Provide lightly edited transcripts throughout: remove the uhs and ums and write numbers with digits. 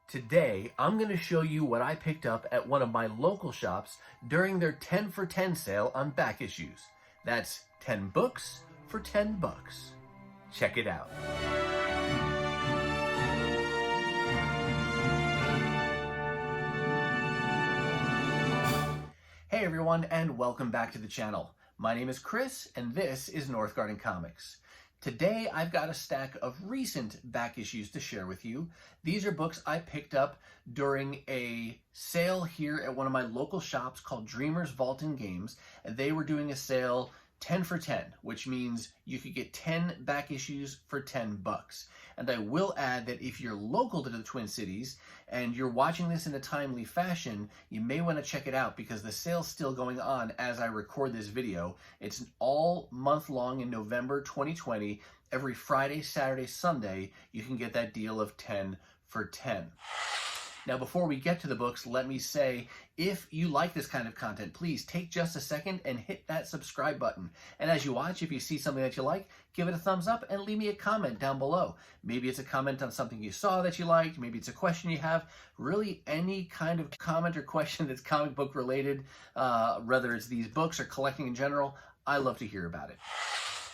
Today, I'm going to show you what I picked up at one of my local shops during their 10 for 10 sale on back issues. That's 10 books for 10 bucks. Check it out. Hey everyone, and welcome back to the channel. My name is Chris, and this is North Garden Comics. Today, I've got a stack of recent back issues to share with you. These are books I picked up during a sale here at one of my local shops called Dreamers Vault and Games, and they were doing a sale 10 for 10, which means you could get 10 back issues for 10 bucks. And I will add that if you're local to the Twin Cities and you're watching this in a timely fashion, you may want to check it out because the sale's still going on as I record this video. It's all month long in November 2020. Every Friday, Saturday, Sunday, you can get that deal of 10 for 10. Now, before we get to the books, let me say, if you like this kind of content, please take just a second and hit that subscribe button. And as you watch, if you see something that you like, give it a thumbs up and leave me a comment down below. Maybe it's a comment on something you saw that you liked. Maybe it's a question you have. Really, any kind of comment or question that's comic book related, whether it's these books or collecting in general, I love to hear about it.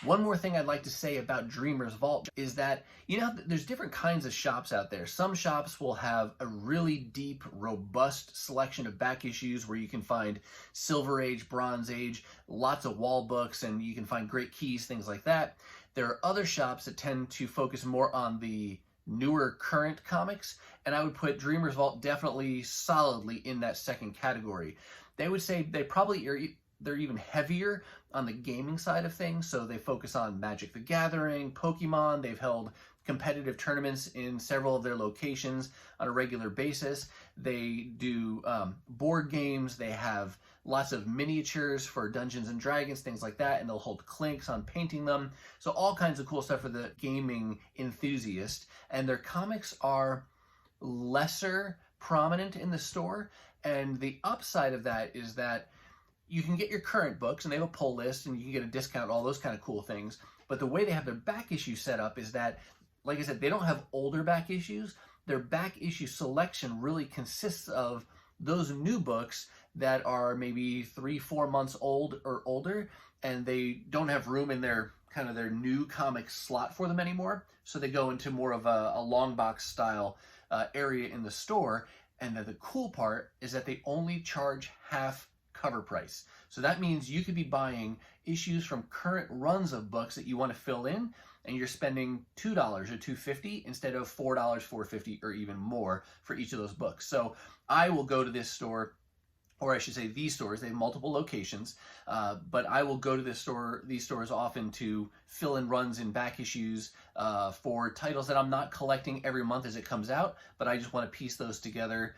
One more thing I'd like to say about Dreamers Vault is that, there's different kinds of shops out there. Some shops will have a really deep, robust selection of back issues where you can find Silver Age, Bronze Age, lots of wall books, and you can find great keys, things like that. There are other shops that tend to focus more on the newer current comics, and I would put Dreamers Vault definitely solidly in that second category. They would say they're even heavier on the gaming side of things, so they focus on Magic the Gathering, Pokemon. They've held competitive tournaments in several of their locations on a regular basis. They do board games. They have lots of miniatures for Dungeons and Dragons, things like that, and they'll hold clinks on painting them. So all kinds of cool stuff for the gaming enthusiast. And their comics are lesser prominent in the store, and the upside of that is that you can get your current books, and they have a pull list, and you can get a discount, all those kind of cool things. But the way they have their back issue set up is that, like I said, they don't have older back issues. Their back issue selection really consists of those new books that are maybe 3-4 months old or older, and they don't have room in their new comic slot for them anymore. So they go into more of a long box style area in the store. And then the cool part is that they only charge half cover price. So that means you could be buying issues from current runs of books that you want to fill in, and you're spending $2 or $2.50 instead of $4, $4.50, or even more for each of those books. So I will go to this store, or I should say these stores. They have multiple locations, but I will go to these stores often to fill in runs in back issues for titles that I'm not collecting every month as it comes out, but I just want to piece those together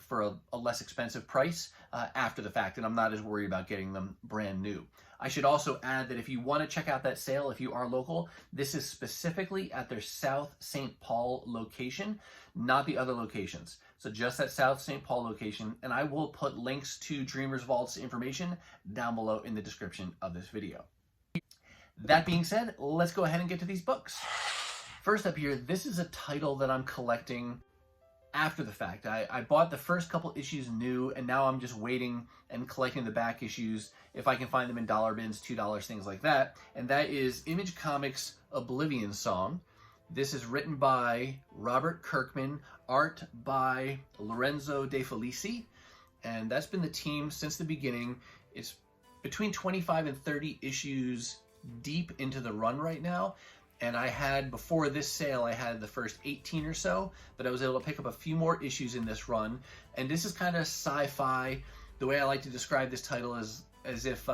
for a less expensive price after the fact, and I'm not as worried about getting them brand new. I should also add that if you want to check out that sale, if you are local, this is specifically at their South St. Paul location, not the other locations. So just that South St. Paul location, and I will put links to Dreamers Vault's information down below in the description of this video. That being said, let's go ahead and get to these books. First up here, this is a title that I'm collecting after the fact. I bought the first couple issues new, and now I'm just waiting and collecting the back issues if I can find them in dollar bins, $2, things like that. And that is Image Comics' Oblivion Song. This is written by Robert Kirkman, art by Lorenzo De Felici, and that's been the team since the beginning. It's between 25 and 30 issues deep into the run right now, and before this sale, I had the first 18 or so, but I was able to pick up a few more issues in this run, and this is kind of sci-fi. The way I like to describe this title is as if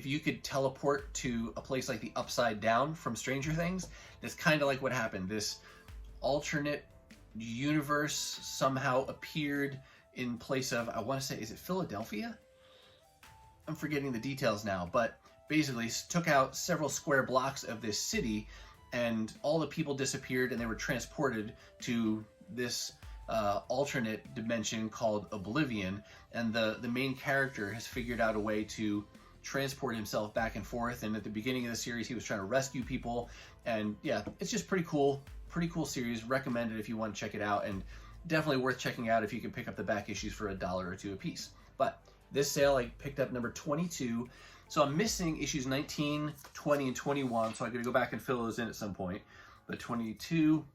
you could teleport to a place like the Upside Down from Stranger Things, that's kind of like what happened. This alternate universe somehow appeared in place of, I want to say, is it Philadelphia? I'm forgetting the details now, but basically took out several square blocks of this city, and all the people disappeared, and they were transported to this alternate dimension called Oblivion, and the main character has figured out a way to transport himself back and forth. And at the beginning of the series, he was trying to rescue people, and yeah, it's just pretty cool pretty cool series. Recommended if you want to check it out, and definitely worth checking out if you can pick up the back issues for $1 or $2 a piece. But this sale, I picked up number 22. So I'm missing issues 19, 20, and 21, so I'm going to go back and fill those in at some point. But 22,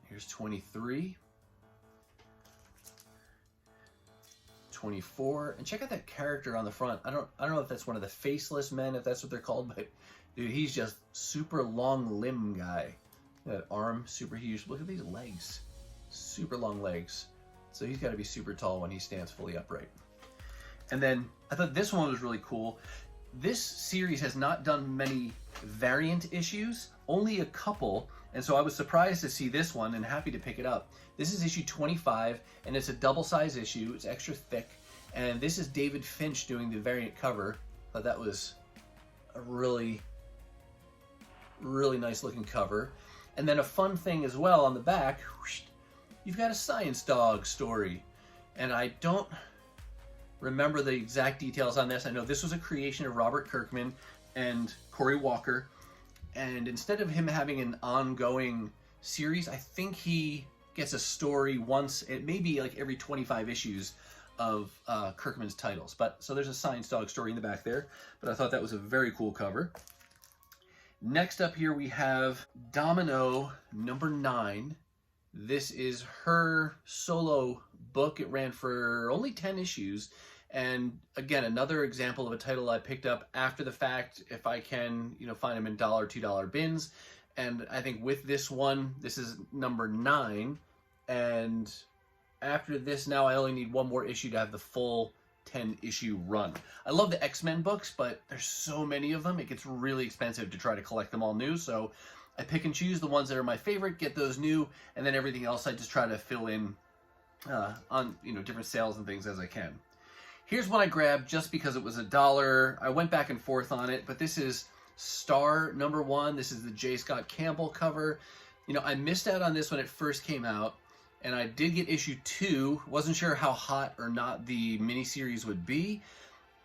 here's 23, 24, and check out that character on the front. I don't know if that's one of the faceless men, if that's what they're called, but dude, he's just super long limb guy. That arm, super huge. Look at these legs, super long legs. So he's got to be super tall when he stands fully upright. And then I thought this one was really cool. This series has not done many variant issues, only a couple, and so I was surprised to see this one and happy to pick it up. This is issue 25, and it's a double-size issue. It's extra thick, and this is David Finch doing the variant cover. Thought that was a really, really nice-looking cover. And then a fun thing as well on the back, you've got a Science Dog story, and I don't remember the exact details on this. I know this was a creation of Robert Kirkman and Cory Walker, and instead of him having an ongoing series, I think he gets a story once, it may be like every 25 issues of Kirkman's titles. But so there's a Science Dog story in the back there, but I thought that was a very cool cover. Next up here we have Domino number 9. This is her solo book. It ran for only 10 issues. And again, another example of a title I picked up after the fact, if I can, find them in $1, $2 bins. And I think with this one, this is number 9. And after this, now I only need one more issue to have the full 10-issue run. I love the X-Men books, but there's so many of them, it gets really expensive to try to collect them all new. So I pick and choose the ones that are my favorite, get those new, and then everything else I just try to fill in on different sales and things as I can. Here's one I grabbed just because it was $1. I went back and forth on it, but this is Star number 1. This is the J. Scott Campbell cover. I missed out on this when it first came out, and I did get issue 2. Wasn't sure how hot or not the miniseries would be,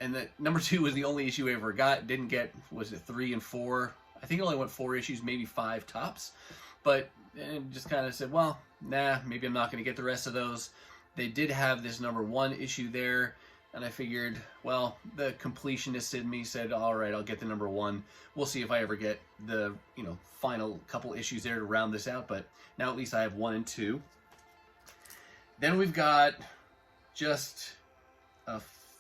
and that number 2 was the only issue I ever got. Didn't get, was it 3 and 4? I think it only went 4 issues, maybe 5 tops, but just kind of said, well, nah, maybe I'm not going to get the rest of those. They did have this number 1 issue there, and I figured, well, the completionist in me said, all right, I'll get the number 1. We'll see if I ever get the, final couple issues there to round this out, but now at least I have 1 and 2. Then we've got just a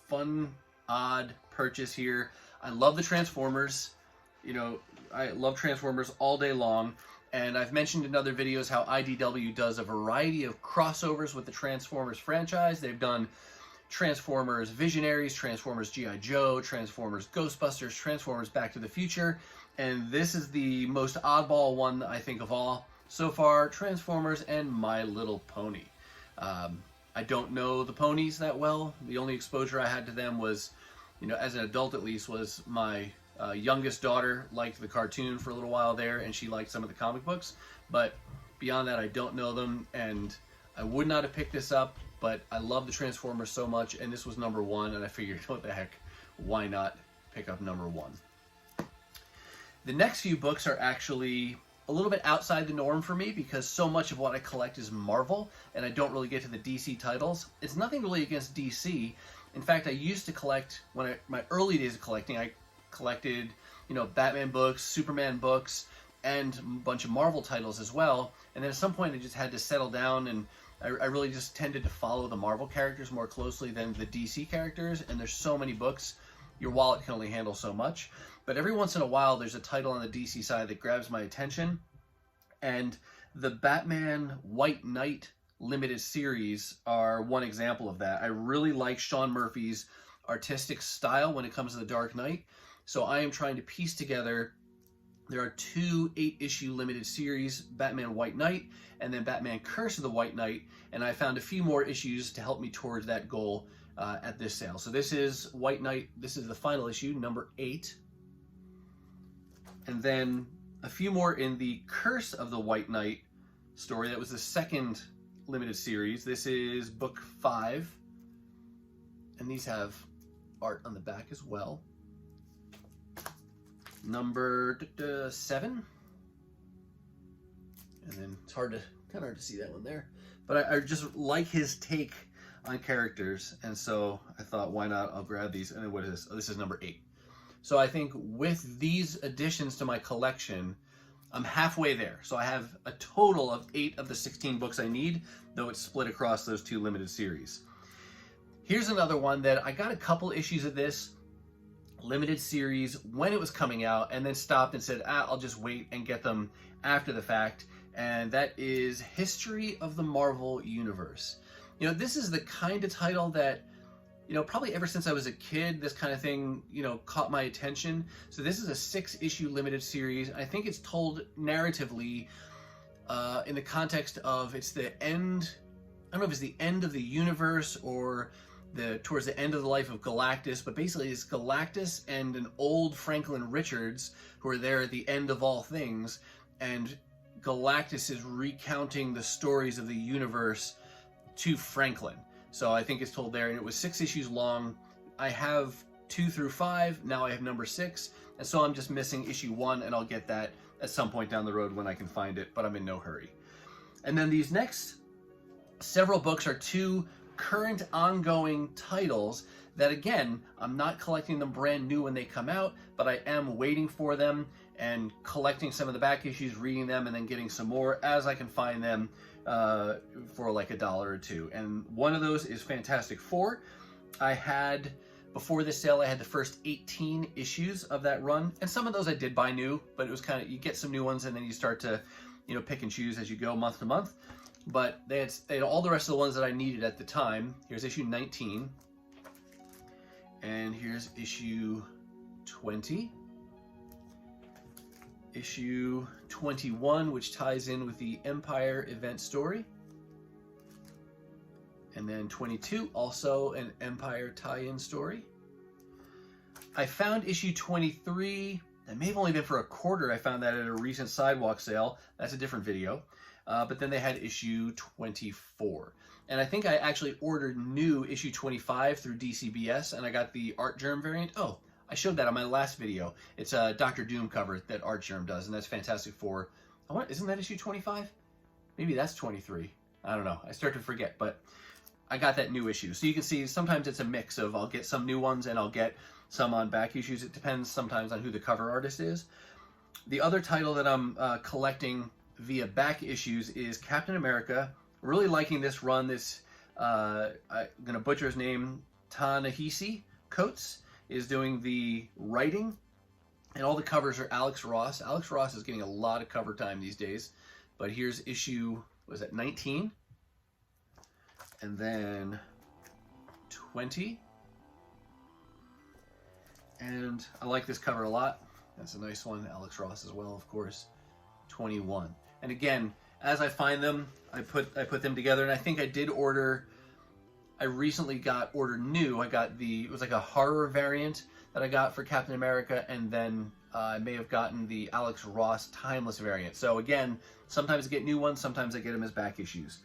fun, odd purchase here. I love the Transformers. I love Transformers all day long, and I've mentioned in other videos how IDW does a variety of crossovers with the Transformers franchise. They've done Transformers Visionaries, Transformers G.I. Joe, Transformers Ghostbusters, Transformers Back to the Future, and this is the most oddball one I think of all so far, Transformers and My Little Pony. I don't know the ponies that well. The only exposure I had to them was, as an adult at least, was my youngest daughter liked the cartoon for a little while there, and she liked some of the comic books, but beyond that I don't know them, and I would not have picked this up, but I love the Transformers so much, and this was number 1, and I figured, what the heck, why not pick up number 1? The next few books are actually a little bit outside the norm for me because so much of what I collect is Marvel, and I don't really get to the DC titles. It's nothing really against DC. In fact, I used to collect, my early days of collecting, I collected, Batman books, Superman books, and a bunch of Marvel titles as well. And then at some point I just had to settle down, and I really just tended to follow the Marvel characters more closely than the DC characters, and there's so many books, your wallet can only handle so much. But every once in a while there's a title on the DC side that grabs my attention, and the Batman White Knight limited series are one example of that. I really like Sean Murphy's artistic style when it comes to the Dark Knight, so I am trying to piece together. There are 2 8-issue limited series, Batman White Knight and then Batman Curse of the White Knight, and I found a few more issues to help me towards that goal at this sale. So this is White Knight, this is the final issue, number 8. And then a few more in the Curse of the White Knight story. That was the second limited series. This is book 5. And these have art on the back as well. Number 7. And then it's kind of hard to see that one there. But I just like his take on characters, and so I thought, why not? I'll grab these. And then what is this? Oh, this is number 8. So I think with these additions to my collection, I'm halfway there. So I have a total of 8 of the 16 books I need, though it's split across those 2 limited series. Here's another one that I got a couple issues of this limited series when it was coming out, and then stopped and said, I'll just wait and get them after the fact. And that is History of the Marvel Universe. You know, this is the kind of title that, you know, probably ever since I was a kid, this kind of thing, you know, caught my attention. So this is a 6-issue limited series. I think it's told narratively in the context of it's the end, I don't know if it's the end of the universe or towards the end of the life of Galactus, but basically it's Galactus and an old Franklin Richards who are there at the end of all things, and Galactus is recounting the stories of the universe to Franklin. So I think it's told there, and it was 6 issues long. I have 2 through 5, now I have number 6, and so I'm just missing issue 1, and I'll get that at some point down the road when I can find it, but I'm in no hurry. And then these next several books are 2 current ongoing titles that, again, I'm not collecting them brand new when they come out, but I am waiting for them and collecting some of the back issues, reading them, and then getting some more as I can find them for like $1 or $2. And one of those is Fantastic Four. I had, before this sale, I had the first 18 issues of that run, and some of those I did buy new, but it was kind of, you get some new ones and then you start to, you know, pick and choose as you go month to month. But they had all the rest of the ones that I needed at the time. Here's issue 19. And here's issue 20. Issue 21, which ties in with the Empire event story. And then 22, also an Empire tie-in story. I found issue 23. That may have only been for a quarter. I found that at a recent sidewalk sale. That's a different video. But then they had issue 24. And I think I actually ordered new issue 25 through DCBS, and I got the Artgerm variant. Oh, I showed that on my last video. It's a Doctor Doom cover that Artgerm does, and that's Fantastic Four. Isn't that issue 25? Maybe that's 23. I don't know. I start to forget, but I got that new issue. So you can see sometimes it's a mix of I'll get some new ones and I'll get some on back issues. It depends sometimes on who the cover artist is. The other title that I'm collecting via back issues is Captain America. Really liking this run. This I'm gonna butcher his name. Ta-Nehisi Coates is doing the writing, and all the covers are Alex Ross. Alex Ross is getting a lot of cover time these days. But here's issue, was that 19? And then 20. And I like this cover a lot. That's a nice one. Alex Ross as well, of course. 21. And again, as I find them, I put them together. And I think I did order, I recently ordered new. I got it was like a horror variant that I got for Captain America, and then I may have gotten the Alex Ross Timeless variant. So again, sometimes I get new ones, sometimes I get them as back issues.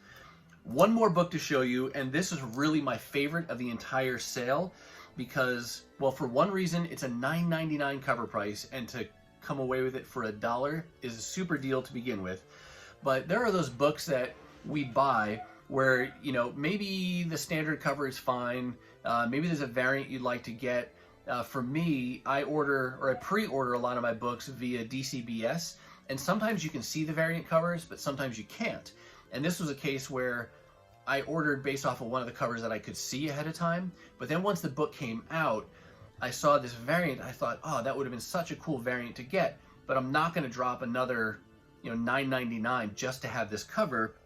One more book to show you, and this is really my favorite of the entire sale because, well, for one reason, it's a $9.99 cover price, and to come away with it for $1 is a super deal to begin with. But there are those books that we buy where, you know, maybe the standard cover is fine, maybe there's a variant you'd like to get. For me, I pre-order a lot of my books via DCBS, and sometimes you can see the variant covers, but sometimes you can't. And this was a case where I ordered based off of one of the covers that I could see ahead of time, but then once the book came out, I saw this variant. I thought, oh, that would have been such a cool variant to get, but I'm not going to drop another, you know, $9.99 just to have this cover.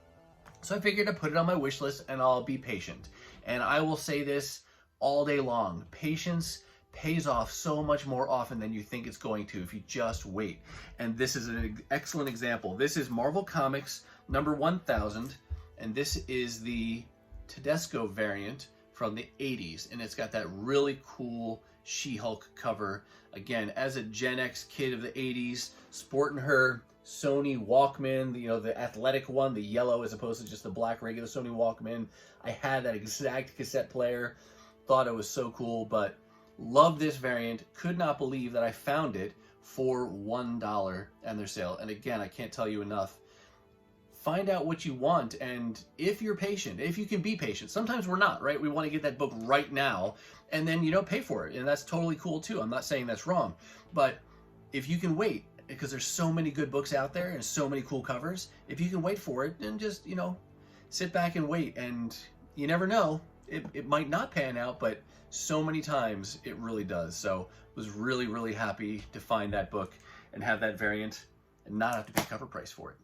So I figured I'd put it on my wish list and I'll be patient. And I will say this all day long. Patience pays off so much more often than you think it's going to if you just wait. And this is an excellent example. This is Marvel Comics number 1000, and this is the Tedesco variant from the 80s, and it's got that really cool She-Hulk cover. Again, as a Gen X kid of the 80s, sporting her Sony Walkman, the athletic one, the yellow as opposed to just the black regular Sony Walkman. I had that exact cassette player, thought it was so cool, but love this variant. Could not believe that I found it for $1 on their sale. And again, I can't tell you enough. find out what you want, and if you're patient, if you can be patient. Sometimes we're not, right? We want to get that book right now, and then, you know, pay for it, and that's totally cool too. I'm not saying that's wrong, but if you can wait, because there's so many good books out there and so many cool covers, if you can wait for it, then just, you know, sit back and wait, and you never know, it might not pan out, but so many times it really does. So was really, really happy to find that book and have that variant and not have to pay cover price for it.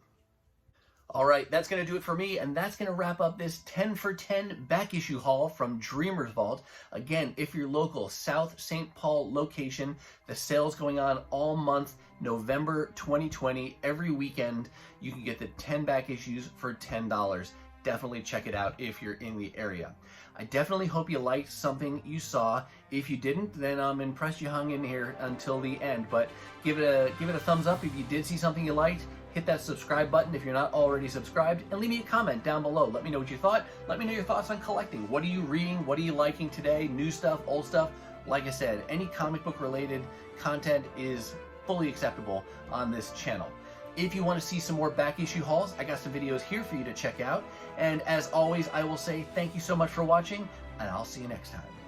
All right, that's going to do it for me, and that's going to wrap up this 10 for 10 back issue haul from Dreamer's Vault. Again, if you're local, South St. Paul location, the sale's going on all month, November 2020, every weekend. You can get the 10 back issues for $10. Definitely check it out if you're in the area. I definitely hope you liked something you saw. If you didn't, then I'm impressed you hung in here until the end, but give it a thumbs up if you did see something you liked. Hit that subscribe button if you're not already subscribed, and leave me a comment down below. Let me know what you thought. Let me know your thoughts on collecting. What are you reading? What are you liking today? New stuff, old stuff? Like I said, any comic book related content is fully acceptable on this channel. If you want to see some more back issue hauls, I got some videos here for you to check out. And as always, I will say thank you so much for watching, and I'll see you next time.